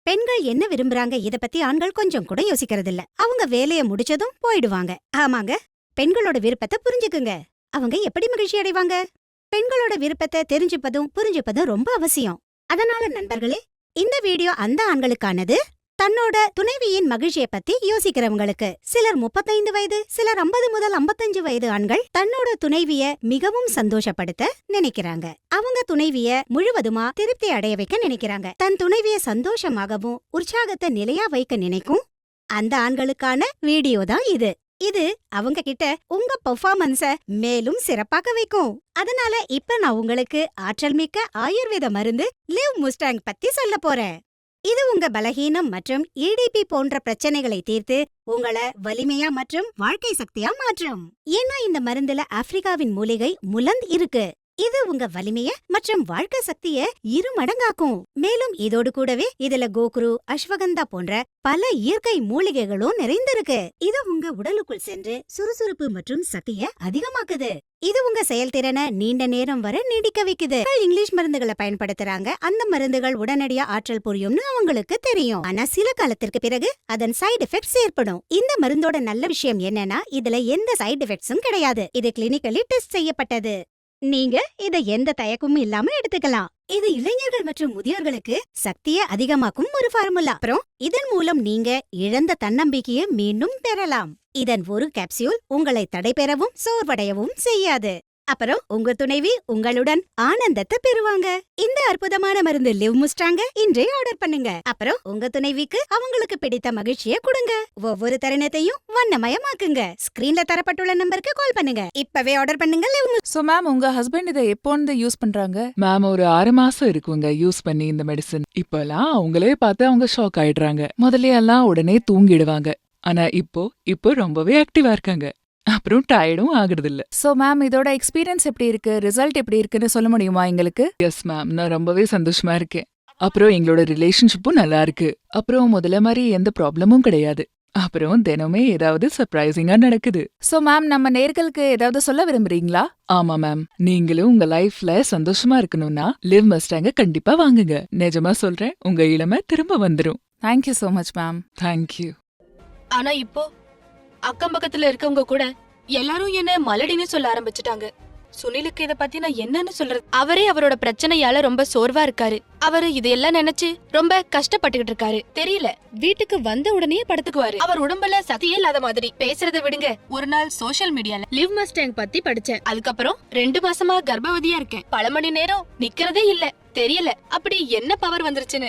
பெண்கள் என்ன விரும்புறாங்க இத பத்தி ஆண்கள் கொஞ்சம் கூட யோசிக்கிறது இல்ல. அவங்க வேலைய முடிச்சதும் போயிடுவாங்க. ஆமாங்க, பெண்களோட விருப்பத்தை புரிஞ்சுக்குங்க. அவங்க எப்படி மகிழ்ச்சி அடைவாங்க? பெண்களோட விருப்பத்தை தெரிஞ்சுப்பதும் புரிஞ்சுப்பதும் ரொம்ப அவசியம். அதனால நண்பர்களே, இந்த வீடியோ அந்த ஆண்களுக்கானது. தன்னோட துணைவியின் மகிழ்ச்சியை பத்தி யோசிக்கிறவங்களுக்கு. சிலர் 35 வயது, சிலர் 50 முதல் 55 வயது ஆண்கள் தன்னோட துணைவிய மிகவும் சந்தோஷப்படுத்த நினைக்கிறாங்க. அவங்க துணைவிய முழுவதுமா திருப்தி அடைய வைக்க நினைக்கிறாங்க. தன் துணைவிய சந்தோஷமாகவும் உற்சாகத்தை நிலையா வைக்க நினைக்கும் அந்த ஆண்களுக்கான வீடியோ தான் இது. இது அவங்க கிட்ட உங்க பெர்ஃபார்மன்ஸ மேலும் சிறப்பாக்க வைக்கும். அதனால இப்ப நான் உங்களுக்கு ஆற்றல் மிக்க ஆயுர்வேத மருந்து லிவ் முஸ்டாங் பத்தி சொல்ல போறேன். இது உங்க பலகீனம் மற்றும் EDP போன்ற பிரச்சனைகளை தீர்த்து உங்களை வலிமையா மற்றும் வாழ்க்கை சக்தியா மாற்றும். ஏன்னா இந்த மருந்துல ஆப்பிரிக்காவின் மூலிகை முலந்த் இருக்கு. இது உங்க வலிமைய மற்றும் வாழ்க்கை சக்திய 2 மடங்காக்கும். மேலும் இதோடு கூடவே இதுல கோகுரு, அஸ்வகந்தா போன்ற பல இயற்கை மூலிகைகளும் நிறைந்திருக்கு. இது உங்க உடலுக்குள் சென்று சுறுசுறுப்பு மற்றும் சக்திய அதிகமாக்குது. இது உங்க செயல்திறனை நீண்ட நேரம் வரை நீடிக்க வைக்குது. இங்கிலீஷ் மருந்துகளை பயன்படுத்துறாங்க. அந்த மருந்துகள் உடனடியா ஆற்றல் புரியும்னு அவங்களுக்கு தெரியும். ஆனா சில காலத்திற்கு பிறகு அதன் சைடு எஃபெக்ட்ஸ் ஏற்படும். இந்த மருந்தோட நல்ல விஷயம் என்னன்னா, இதுல எந்த சைடு எஃபெக்ட்ஸும் கிடையாது. இது கிளினிக்கலி டெஸ்ட் செய்யப்பட்டது. நீங்க இத எந்த தயக்கமும் இல்லாம எடுத்துக்கலாம். இது இளைஞர்கள் மற்றும் முதியோர்களுக்கு சக்தியை அதிகமாக்கும் ஒரு ஃபார்முலா. அப்புறம் இதன் மூலம் நீங்க இழந்த தன்னம்பிக்கையை மீண்டும் பெறலாம். இதன் ஒரு கேப்சியூல் உங்களை தடைபெறவும் சோர்வடையவும் செய்யாது. அப்புறம் உங்க துணைவி உங்களுடன் ஆனந்தத்தை பெறுவாங்க. இந்த அற்புதமான மருந்து லிவ் முஸ்டாங்க இன்றே ஆர்டர் பண்ணுங்க. அப்புறம் உங்க துணைவிக்கு அவங்களுக்கு பிடித்த மகிழ்ச்சியை கொடுங்க. ஒவ்வொரு தருணத்தையும் வண்ணமயமாக்குங்க. ஸ்கிரீன்ல தரப்பட்டுள்ள நம்பருக்கு கால் பண்ணுங்க. இப்பவே ஆர்டர் பண்ணுங்க. சோ மேம், உங்க ஹஸ்பண்ட் இதை எப்போந்து யூஸ் பண்றாங்க? மேம், ஒரு 6 மாசம் இருக்குங்க யூஸ் பண்ணி இந்த மெடிசன். இப்பெல்லாம் அவங்களே பார்த்து அவங்க ஷாக் ஆயிடுறாங்க. முதல்ல எல்லாம் உடனே தூங்கிடுவாங்க. ஆனா இப்போ ரொம்பவே ஆக்டிவா இருக்காங்க. அப்புறம் டயர்டும் ஆகுறது இல்ல. சோ மேம், இதோட எக்ஸ்பீரியன்ஸ் எப்படி இருக்கு, ரிசல்ட் எப்படி இருக்குன்னு சொல்ல முடியுமா எங்களுக்கு? எஸ் மேம், நான் ரொம்பவே சந்தோஷமா இருக்கேன். அப்புறம் எங்களோட ரிலேஷன்ஷிப்பும் நல்லா இருக்கு. அப்புறம் முதல்ல மாதிரி எந்த ப்ராப்ளமும் கிடையாது. அப்புறம் தினமே ஏதாவது சர்ப்ரைசிங்கா நடக்குது. சோ மேம், நம்ம நேர்களுக்கு ஏதாவது சொல்ல விரும்புறீங்களா? ஆமா மேம், நீங்களும் உங்க லைஃப்ல சந்தோஷமா இருக்கணும்னா லிவ் மஸ்டாங்க கண்டிப்பா வாங்குங்க. நிஜமா சொல்றேன், உங்க இளமை திரும்ப வந்துரும். Thank you so much ma'am. Thank you. ஆனா இப்போ அக்கம் பக்கத்துல இருக்கவங்க கூட எல்லாரும் என்ன மலடின்னு சொல்ல ஆரம்பிச்சுட்டாங்க. சுனிலுக்கு இத பத்தி நான் என்னன்னு சொல்றது? அவரே அவரோட பிரச்சனையால ரொம்ப சோர்வா இருக்காரு. அவரு இதையெல்லாம் நினைச்சு ரொம்ப கஷ்டப்பட்டுகிட்டு இருக்காரு. தெரியல, வீட்டுக்கு வந்த உடனே படுத்துக்குவாரு. அவர் உடம்புல சக்தியே இல்லாத மாதிரி. பேசுறத விடுங்க. ஒரு நாள் சோஷியல் மீடியால லிவ் மஸ்டாங் பத்தி படிச்சேன். அதுக்கப்புறம் 2 மாசமா கர்ப்பவதியா இருக்கேன். பல மணி நேரம் நிக்கிறதே இல்ல. தெரியல அப்படி என்ன பவர் வந்துருச்சுன்னு.